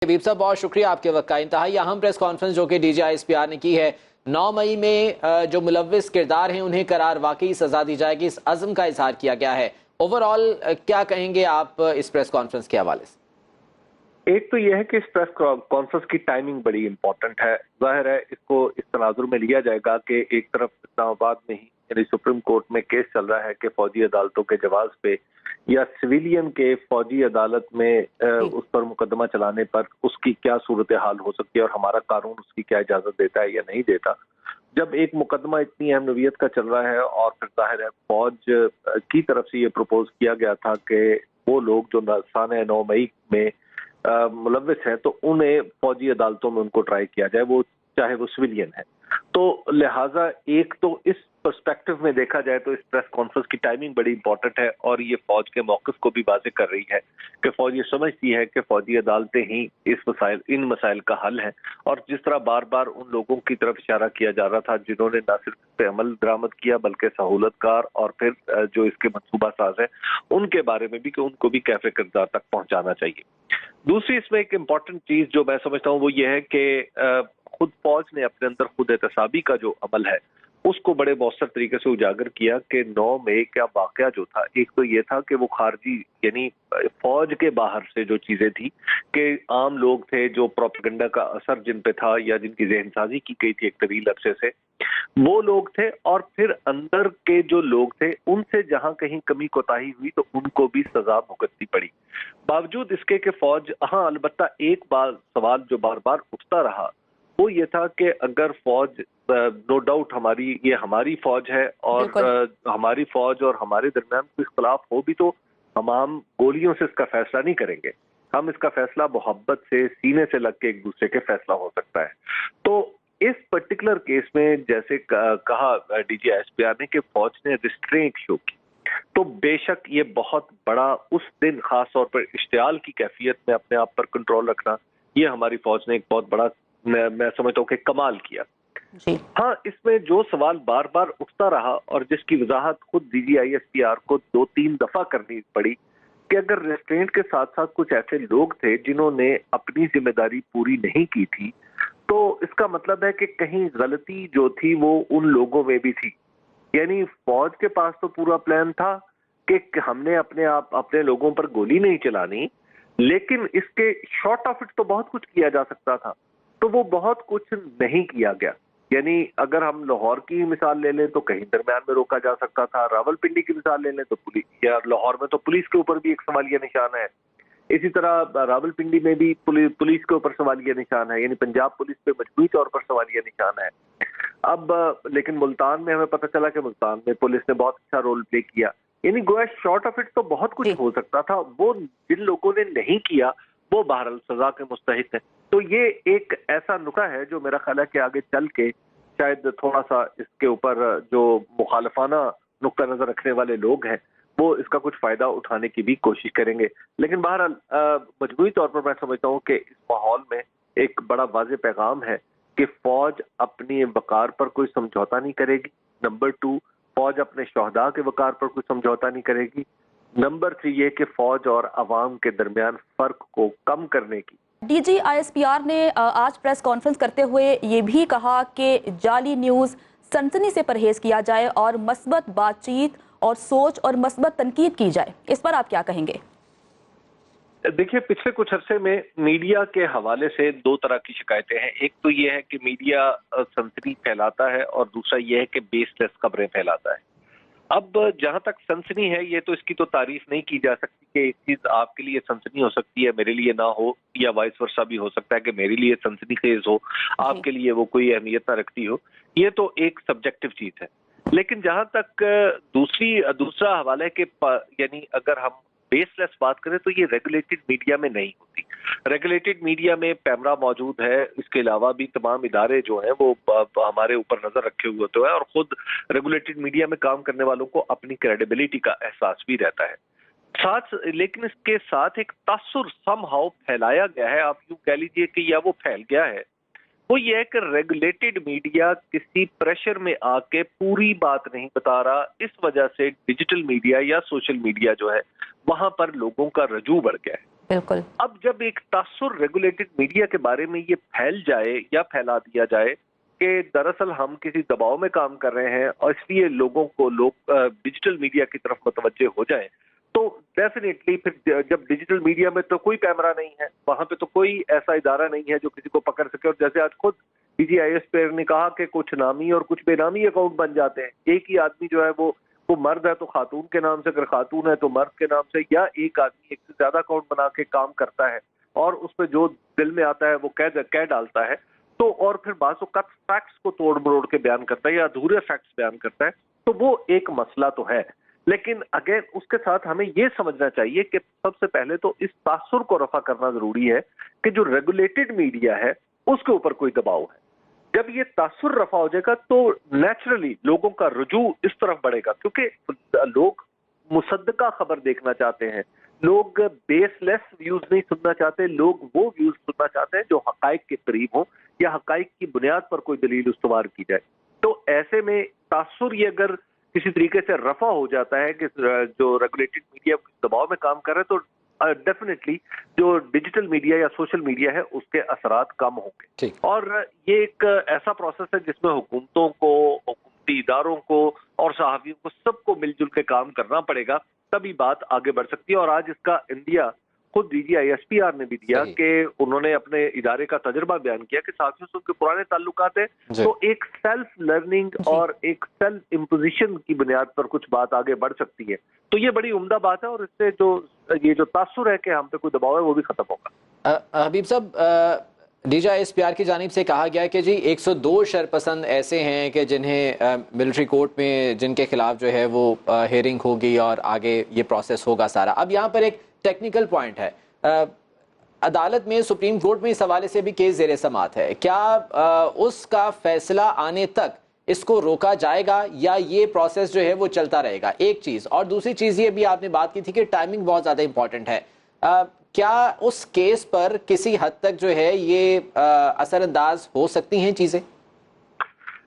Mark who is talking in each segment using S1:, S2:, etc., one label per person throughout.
S1: हबीब साहब, बहुत शुक्रिया आपके वक्त का। इंतहाई अहम प्रेस कॉन्फ्रेंस जो कि DGISPR ने की है, 9 मई में जो मुलव्विस किरदार हैं उन्हें करार वाकई सजा दी जाएगी, इस अज़्म का इजहार किया गया है। ओवरऑल क्या कहेंगे आप इस प्रेस कॉन्फ्रेंस के हवाले से?
S2: एक तो यह है कि इस प्रेस कॉन्फ्रेंस की टाइमिंग बड़ी इंपॉर्टेंट है। जाहिर है इसको इस तनाजुर में लिया जाएगा कि एक तरफ इस्लामाबाद में ही यानी सुप्रीम कोर्ट में केस चल रहा है कि फौजी अदालतों के जवाब पे या सिविलियन के फौजी अदालत में उस पर मुकदमा चलाने पर उसकी क्या सूरत हाल हो सकती है और हमारा कानून उसकी क्या इजाजत देता है या नहीं देता। जब एक मुकदमा इतनी अहम नोयत का चल रहा है और फिर जाहिर है फौज की तरफ से ये प्रपोज किया गया था कि वो लोग जो साने 9 मई में मुलव्विस है तो उन्हें फौजी अदालतों में उनको ट्राई किया जाए, वो चाहे वो सिविलियन है। तो लिहाजा एक तो इस पर्सपेक्टिव में देखा जाए तो इस प्रेस कॉन्फ्रेंस की टाइमिंग बड़ी इंपॉर्टेंट है और ये फौज के मौक़िफ़ को भी वाज़ेह कर रही है कि फौज ये समझती है कि फौजी अदालतें ही इन मसाइल का हल है। और जिस तरह बार बार उन लोगों की तरफ इशारा किया जा रहा था जिन्होंने न सिर्फ इस पे अमल दरामद किया बल्कि सहूलतकार और फिर जो इसके मनसूबा साज है उनके बारे में भी कि उनको भी कैफ़े किरदार तक पहुंचाना चाहिए। दूसरी इसमें एक इम्पॉर्टेंट चीज जो मैं समझता हूँ वो ये है कि खुद फौज ने अपने अंदर खुद एहतसाबी का जो अमल है उसको बड़े मौसर तरीके से उजागर किया कि 9 मई का वाकया जो था, एक तो ये था कि वो खारजी यानी फौज के बाहर से जो चीजें थी कि आम लोग थे जो प्रोपेगेंडा का असर जिन पे था या जिनकी ज़हनसाजी की गई थी एक तवील अरसे से, वो लोग थे। और फिर अंदर के जो लोग थे उनसे जहां कहीं कमी कोताही हुई तो उनको भी सजा भुगतनी पड़ी। बावजूद इसके कि फौज, हाँ अलबत्ता एक बार सवाल जो बार बार उठता रहा वो ये था कि अगर फौज, नो डाउट हमारी फौज है और हमारी फौज और हमारे दरमियान कोई इख्तलाफ हो भी तो हम गोलियों से इसका फैसला नहीं करेंगे, हम इसका फैसला मोहब्बत से सीने से लग के एक दूसरे के फैसला हो सकता है। तो इस पर्टिकुलर केस में जैसे कहा DGISPR ने कि फौज ने रिस्ट्रेंट शो की, तो बेशक ये बहुत बड़ा उस दिन खास तौर पर इश्तियाल की कैफियत में अपने आप पर कंट्रोल रखना, ये हमारी फौज ने एक बहुत बड़ा मैं समझता हूँ कि कमाल किया जी। हाँ, इसमें जो सवाल बार बार उठता रहा और जिसकी वजाहत खुद DGISPR को 2-3 दफा करनी पड़ी कि अगर रेस्ट्रेंट के साथ साथ कुछ ऐसे लोग थे जिन्होंने अपनी जिम्मेदारी पूरी नहीं की थी तो इसका मतलब है कि कहीं गलती जो थी वो उन लोगों में भी थी। यानी फौज के पास तो पूरा प्लान था कि हमने अपने लोगों पर गोली नहीं चलानी, लेकिन इसके शॉर्ट ऑफ इट तो बहुत कुछ किया जा सकता था, तो वो बहुत कुछ नहीं किया गया। यानी अगर हम लाहौर की मिसाल ले लें तो कहीं दरमियान में रोका जा सकता था, रावलपिंडी की मिसाल ले लें तो पुलिस, या लाहौर में तो पुलिस के ऊपर भी एक सवालिया निशान है, इसी तरह रावलपिंडी में भी पुलिस के ऊपर सवालिया निशान है, यानी पंजाब पुलिस पे मजबूरी तौर पर सवालिया निशान है। अब लेकिन मुल्तान में हमें पता चला कि मुल्तान में पुलिस ने बहुत अच्छा रोल प्ले किया। यानी गोया शॉर्ट ऑफ इट तो बहुत कुछ हो सकता था, वो जिन लोगों ने नहीं किया वो बहरहाल सजा के मुस्तहिक है। तो ये एक ऐसा नुका है जो मेरा ख्याल है कि आगे चल के शायद थोड़ा सा इसके ऊपर जो मुखालफाना नुक्ता नजर रखने वाले लोग हैं वो इसका कुछ फायदा उठाने की भी कोशिश करेंगे। लेकिन बहरहाल मजबूरी तौर पर मैं समझता हूँ कि इस माहौल में एक बड़ा वाज़ेह पैगाम है कि फौज अपनी वकार पर कोई समझौता नहीं करेगी। नंबर 2, फौज अपने शहदा के वकार पर कोई समझौता नहीं करेगी। नंबर 3 ये कि फौज और अवाम के दरमियान फर्क को कम करने की।
S3: DGISPR ने आज प्रेस कॉन्फ्रेंस करते हुए ये भी कहा कि जाली न्यूज़, सनसनी से परहेज किया जाए और मस्बत बातचीत और सोच और मस्बत तनकीद की जाए। इस पर आप क्या कहेंगे?
S2: देखिए, पिछले कुछ अरसे में मीडिया के हवाले से 2 तरह की शिकायतें हैं। एक तो ये है कि मीडिया सनसनी फैलाता है और दूसरा ये है कि बेसलेस खबरें फैलाता है। अब जहां तक सनसनी है, ये तो इसकी तो तारीफ नहीं की जा सकती कि एक चीज आपके लिए सनसनी हो सकती है, मेरे लिए ना हो, या वाइस वर्सा भी हो सकता है कि मेरे लिए सनसनी खेज हो, आपके लिए वो कोई अहमियत ना रखती हो। ये तो एक सब्जेक्टिव चीज है। लेकिन जहां तक दूसरा हवाला है कि यानी अगर हम बेसलेस बात करें तो ये रेगुलेटेड मीडिया में नहीं होती। रेगुलेटेड मीडिया में पैमरा मौजूद है, इसके अलावा भी तमाम इदारे जो हैं वो हमारे ऊपर नजर रखे हुए होते हैं और खुद रेगुलेटेड मीडिया में काम करने वालों को अपनी क्रेडिबिलिटी का एहसास भी रहता है। लेकिन इसके साथ एक तासुर समहाउ फैलाया गया है, आप यूं कह लीजिए कि या वो फैल गया है, वो ये है कि रेगुलेटेड मीडिया किसी प्रेशर में आके पूरी बात नहीं बता रहा। इस वजह से डिजिटल मीडिया या सोशल मीडिया जो है वहां पर लोगों का रजू बढ़ गया है।
S3: बिल्कुल।
S2: अब जब एक तासुर रेगुलेटेड मीडिया के बारे में ये फैल जाए या फैला दिया जाए कि दरअसल हम किसी दबाव में काम कर रहे हैं और इसलिए लोग डिजिटल मीडिया की तरफ मुतवज्जे हो जाएं, तो डेफिनेटली फिर जब डिजिटल मीडिया में तो कोई कैमरा नहीं है, वहां पे तो कोई ऐसा इदारा नहीं है जो किसी को पकड़ सके। और जैसे आज खुद DGISP ने कहा कि कुछ नामी और कुछ बेनामी अकाउंट बन जाते हैं, एक ही आदमी जो है वो मर्द है तो खातून के नाम से, अगर खातून है तो मर्द के नाम से, या एक आदमी एक से ज्यादा अकाउंट बना के काम करता है और उसमें जो दिल में आता है वो कह डालता है, तो और फिर बाज़ औक़ात फैक्ट्स को तोड़ मरोड़ के बयान करता है या अधूरे फैक्ट्स बयान करता है, तो वो एक मसला तो है। लेकिन अगेन उसके साथ हमें ये समझना चाहिए कि सबसे पहले तो इस तासुर को रफा करना जरूरी है कि जो रेगुलेटेड मीडिया है उसके ऊपर कोई दबाव है। जब ये तासुर रफा हो जाएगा तो नेचुरली लोगों का रुजू इस तरफ बढ़ेगा, क्योंकि लोग मुसद्दका खबर देखना चाहते हैं, लोग बेसलेस व्यूज नहीं सुनना चाहते, लोग वो व्यूज सुनना चाहते हैं जो हकाइक के करीब हो या हकाइक की बुनियाद पर कोई दलील उस्तवार की जाए। तो ऐसे में तासुर ये अगर किसी तरीके से रफा हो जाता है कि जो रेगुलेटेड मीडिया दबाव में काम कर रहे हैं, तो डेफिनेटली जो डिजिटल मीडिया या सोशल मीडिया है उसके असरात कम होंगे। और ये एक ऐसा प्रोसेस है जिसमें हुकूमतों को, हुकूमती इदारों को और सहाफ़ियों को सबको मिलजुल के काम करना पड़ेगा, तभी बात आगे बढ़ सकती है। और आज इसका इंडिया खुद DGISPR ने भी दिया कि उन्होंने अपने इदारे का तजुर्बा बयान किया कि साथियों से उनके पुराने ताल्लुकात है, तो एक सेल्फ लर्निंग और एक सेल्फ इम्पोजिशन की बुनियाद पर कुछ बात आगे बढ़ सकती है। तो ये बड़ी उम्दा बात है और इससे जो तासुर है कि हम पे कोई दबाव है वो भी खत्म होगा।
S1: हबीब साहब, DGISPR की जानिब से कहा गया कि जी 102 शरपसंद ऐसे हैं कि जिन्हें मिलिट्री कोर्ट में जिनके खिलाफ जो है वो हेयरिंग होगी और आगे ये प्रोसेस होगा सारा। अब यहाँ पर एक टेक्निकल पॉइंट है, अदालत में, सुप्रीम कोर्ट में इस हवाले से भी केस ज़ेर समाअत है, क्या उसका फैसला आने तक इसको रोका जाएगा या ये प्रोसेस जो है वो चलता रहेगा? एक चीज़, और दूसरी चीज़ ये भी आपने बात की थी कि टाइमिंग बहुत ज़्यादा इंपॉर्टेंट है, क्या उस केस पर किसी हद तक जो है ये असरअंदाज हो सकती हैं चीज़ें?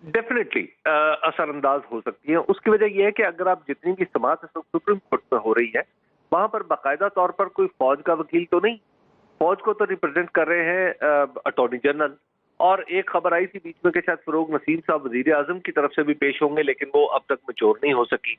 S2: डेफिनेटली असरअंदाज हो सकती है। उसकी वजह यह है कि अगर आप जितनी भी समाअत सुप्रीम कोर्ट में हो रही है, वहां पर बाकायदा तौर पर कोई फौज का वकील तो नहीं, फौज को तो रिप्रेजेंट कर रहे हैं अटॉर्नी जनरल। और एक खबर आई थी बीच में कि शायद फरूक नसीम साहब वजीर आजम की तरफ से भी पेश होंगे, लेकिन वो अब तक मैच्योर नहीं हो सकी।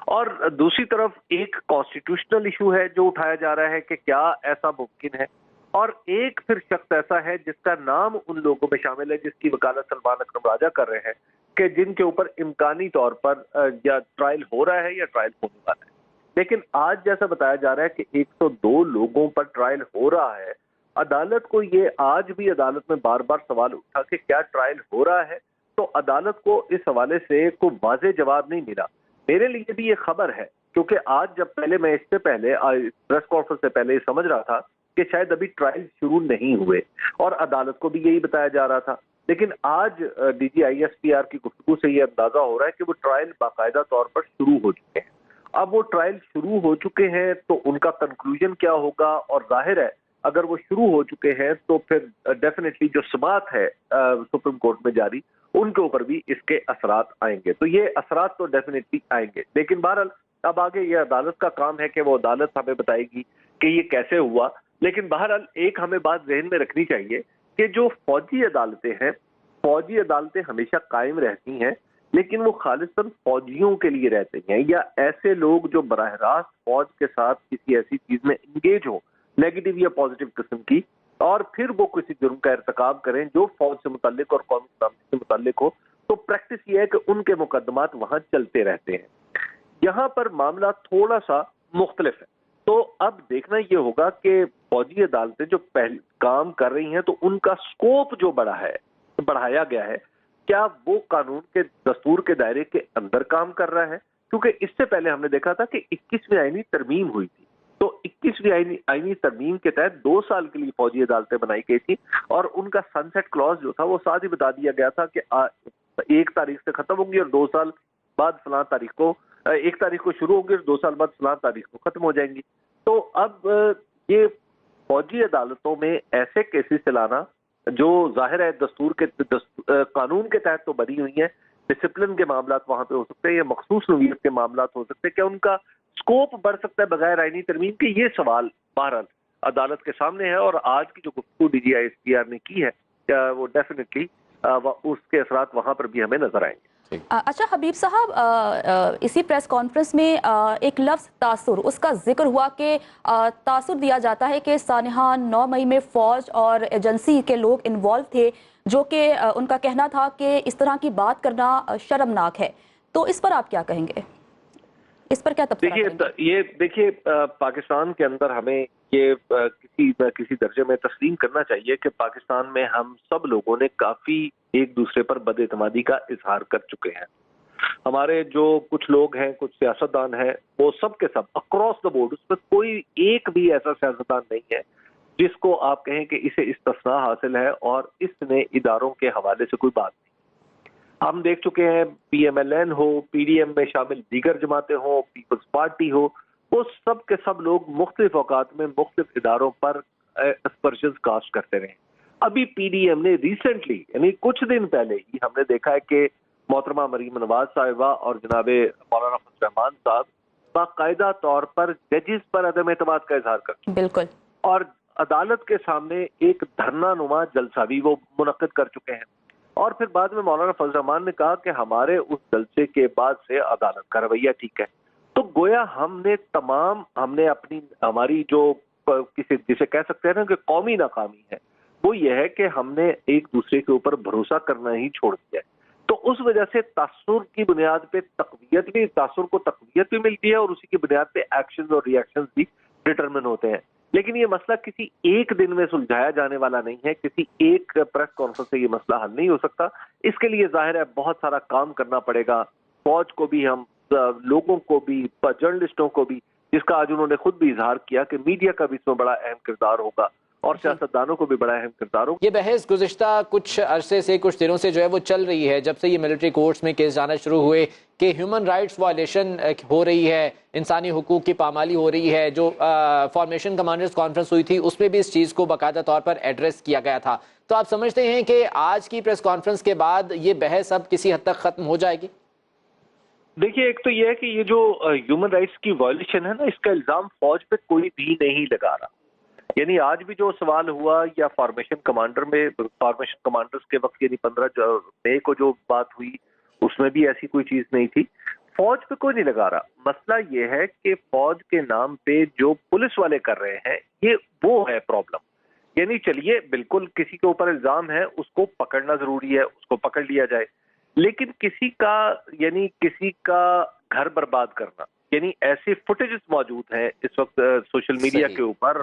S2: और दूसरी तरफ एक कॉन्स्टिट्यूशनल इशू है जो उठाया जा रहा है कि क्या ऐसा मुमकिन है, और एक फिर शख्स ऐसा है जिसका नाम उन लोगों में शामिल है जिसकी वकालत सलमान अकरम राजा कर रहे हैं कि जिनके ऊपर इम्कानी तौर पर या ट्रायल हो रहा है या ट्रायल होने वाला है। लेकिन आज जैसा बताया जा रहा है कि 102 लोगों पर ट्रायल हो रहा है। अदालत को ये आज भी अदालत में बार बार सवाल उठा कि क्या ट्रायल हो रहा है, तो अदालत को इस हवाले से कोई वाज़ेह जवाब नहीं मिला। मेरे लिए भी ये खबर है, क्योंकि आज जब पहले मैं इससे पहले प्रेस कॉन्फ्रेंस से पहले ये समझ रहा था कि शायद अभी ट्रायल शुरू नहीं हुए, और अदालत को भी यही बताया जा रहा था। लेकिन आज DGISPR की गुफ्तगू से ये अंदाजा हो रहा है कि वो ट्रायल बाकायदा तौर पर शुरू हो चुके हैं। अब वो ट्रायल शुरू हो चुके हैं तो उनका कंक्लूजन क्या होगा, और जाहिर है अगर वो शुरू हो चुके हैं तो फिर डेफिनेटली जो समाअत है सुप्रीम कोर्ट में जारी, उनके ऊपर भी इसके असरात आएंगे। तो ये असरात तो डेफिनेटली आएंगे, लेकिन बहरहाल अब आगे ये अदालत का काम है कि वो अदालत हमें बताएगी कि ये कैसे हुआ। लेकिन बहरहाल एक हमें बात जहन में रखनी चाहिए कि जो फौजी अदालतें हैं, फौजी अदालतें हमेशा कायम रहती हैं, लेकिन वो खालिसन फौजियों के लिए रहते हैं, या ऐसे लोग जो बराह रास्त फौज के साथ किसी ऐसी चीज में इंगेज हो, नेगेटिव या पॉजिटिव किस्म की, और फिर वो किसी जुर्म का इर्तिकाब करें जो फौज से मुताल्लिक और कौमी सलामती से मुताल्लिक हो, तो प्रैक्टिस ये है कि उनके मुकदमात वहां चलते रहते हैं। यहाँ पर मामला थोड़ा सा मुख्तलिफ है। तो अब देखना ये होगा कि फौजी अदालतें जो पहले काम कर रही हैं, तो उनका स्कोप जो बढ़ाया गया है, क्या वो कानून के दस्तूर के दायरे के अंदर काम कर रहा है? क्योंकि इससे पहले हमने देखा था कि 21वीं आईनी तरमीम हुई थी, तो 21वीं आईनी तरमीम के तहत 2 साल के लिए फौजी अदालतें बनाई गई थी, और उनका सनसेट क्लॉज जो था वो साथ ही बता दिया गया था कि 1 तारीख से खत्म होंगी और 2 साल बाद फलां तारीख को, 1 तारीख को शुरू होंगी और 2 साल बाद फलां तारीख को खत्म हो जाएंगी। तो अब ये फौजी अदालतों में ऐसे केसेस चलाना जो जाहिर है दस्तूर के कानून के तहत तो बनी हुई है, डिसिप्लिन के मामलात वहां पे हो सकते हैं या मखसूस नवीयत के मामलात हो सकते हैं, क्या उनका स्कोप बढ़ सकता है बगैर आईनी तरमीम के? ये सवाल बहरहाल عدالت کے سامنے ہے، اور آج کی جو گفتگو DGISPR نے کی ہے وہ ڈیفینیٹلی اس کے اثرات وہاں پر بھی ہمیں نظر آئیں گے۔
S3: اچھا حبیب صاحب، اسی پریس کانفرنس میں ایک لفظ تاثر، اس کا ذکر ہوا کہ تاثر دیا جاتا ہے کہ سانحہ 9 مئی میں فوج اور ایجنسی کے لوگ انوالو تھے، جو کہ ان کا کہنا تھا کہ اس طرح کی بات کرنا شرمناک ہے، تو اس پر آپ کیا کہیں گے؟ اس پر کیا تبصرہ کریں گے؟
S2: یہ دیکھیے پاکستان کے اندر ہمیں یہ کسی نہ کسی درجے میں تسلیم کرنا چاہیے کہ پاکستان میں ہم سب لوگوں نے کافی ایک دوسرے پر بد اعتمادی کا اظہار کر چکے ہیں۔ ہمارے جو کچھ لوگ ہیں، کچھ سیاستدان ہیں، وہ سب کے سب اکراس دا بورڈ، اس میں کوئی ایک بھی ایسا سیاستدان نہیں ہے جس کو آپ کہیں کہ اسے استثناء حاصل ہے اور اس نے اداروں کے حوالے سے کوئی بات نہیں۔ ہم دیکھ چکے ہیں PMLN ہو، PDM میں شامل دیگر جماعتیں ہوں، پیپلز پارٹی ہو، وہ سب کے سب لوگ مختلف اوقات میں مختلف اداروں پر اسپرشنز کاسٹ کرتے رہے۔ ابھی PDM نے ریسنٹلی یعنی کچھ دن پہلے ہی ہم نے دیکھا ہے کہ محترمہ مریم نواز صاحبہ اور جناب مولانا فضل الرحمان صاحب باقاعدہ طور پر ججز پر عدم اعتماد کا اظہار کرتے ہیں،
S3: بالکل،
S2: اور عدالت کے سامنے ایک دھرنا نما جلسہ بھی وہ منعقد کر چکے ہیں، اور پھر بعد میں مولانا فضل الرحمان نے کہا کہ ہمارے اس جلسے کے بعد سے عدالت کا رویہ ٹھیک ہے۔ تو گویا ہم نے اپنی ہماری جو کسی جسے کہہ سکتے ہیں نا کہ قومی ناکامی ہے، وہ یہ ہے کہ ہم نے ایک دوسرے کے اوپر بھروسہ کرنا ہی چھوڑ دیا ہے۔ تو اس وجہ سے تاثر کی بنیاد پہ تاثر کو تقویت بھی ملتی ہے، اور اسی کی بنیاد پہ ایکشنز اور ری ایکشنز بھی ڈٹرمن ہوتے ہیں۔ لیکن یہ مسئلہ کسی ایک دن میں سلجھایا جانے والا نہیں ہے، کسی ایک پریس کانفرنس سے یہ مسئلہ حل نہیں ہو سکتا۔ اس کے لیے ظاہر ہے بہت سارا کام کرنا پڑے گا، فوج کو بھی، ہم لوگوں کو بھی، جرنلسٹوں کو بھی، جس کا آج انہوں نے خود بھی اظہار کیا کہ میڈیا کا بھی اس میں بڑا اہم کردار ہوگا، اور سیاستدانوں کو بھی بڑا اہم کردار ہوگا۔
S1: یہ بحث گزشتہ کچھ عرصے سے، کچھ دنوں سے جو ہے وہ چل رہی ہے، جب سے یہ ملٹری کورٹس میں کیس جانا شروع ہوئے کہ ہیومن رائٹس وائلیشن ہو رہی ہے، انسانی حقوق کی پامالی ہو رہی ہے۔ جو فارمیشن کمانڈرز کانفرنس ہوئی تھی اس میں بھی اس چیز کو باقاعدہ طور پر ایڈریس کیا گیا تھا۔ تو آپ سمجھتے ہیں کہ آج کی پریس کانفرنس کے بعد یہ بحث اب کسی حد تک ختم ہو جائے گی؟
S2: دیکھیے، ایک تو یہ ہے کہ یہ جو ہیومن رائٹس کی وائلیشن ہے نا، اس کا الزام فوج پہ کوئی بھی نہیں لگا رہا۔ یعنی آج بھی جو سوال ہوا یا فارمیشن کمانڈرز کے وقت یعنی 15 مئی کو جو بات ہوئی، اس میں بھی ایسی کوئی چیز نہیں تھی۔ فوج پہ کوئی نہیں لگا رہا۔ مسئلہ یہ ہے کہ فوج کے نام پہ جو پولیس والے کر رہے ہیں، یہ وہ ہے پرابلم۔ یعنی چلیے بالکل کسی کے اوپر الزام ہے، اس کو پکڑنا ضروری ہے، اس کو پکڑ لیا جائے، لیکن کسی کا گھر برباد کرنا، یعنی ایسی فوٹیجز موجود ہیں اس وقت سوشل میڈیا کے اوپر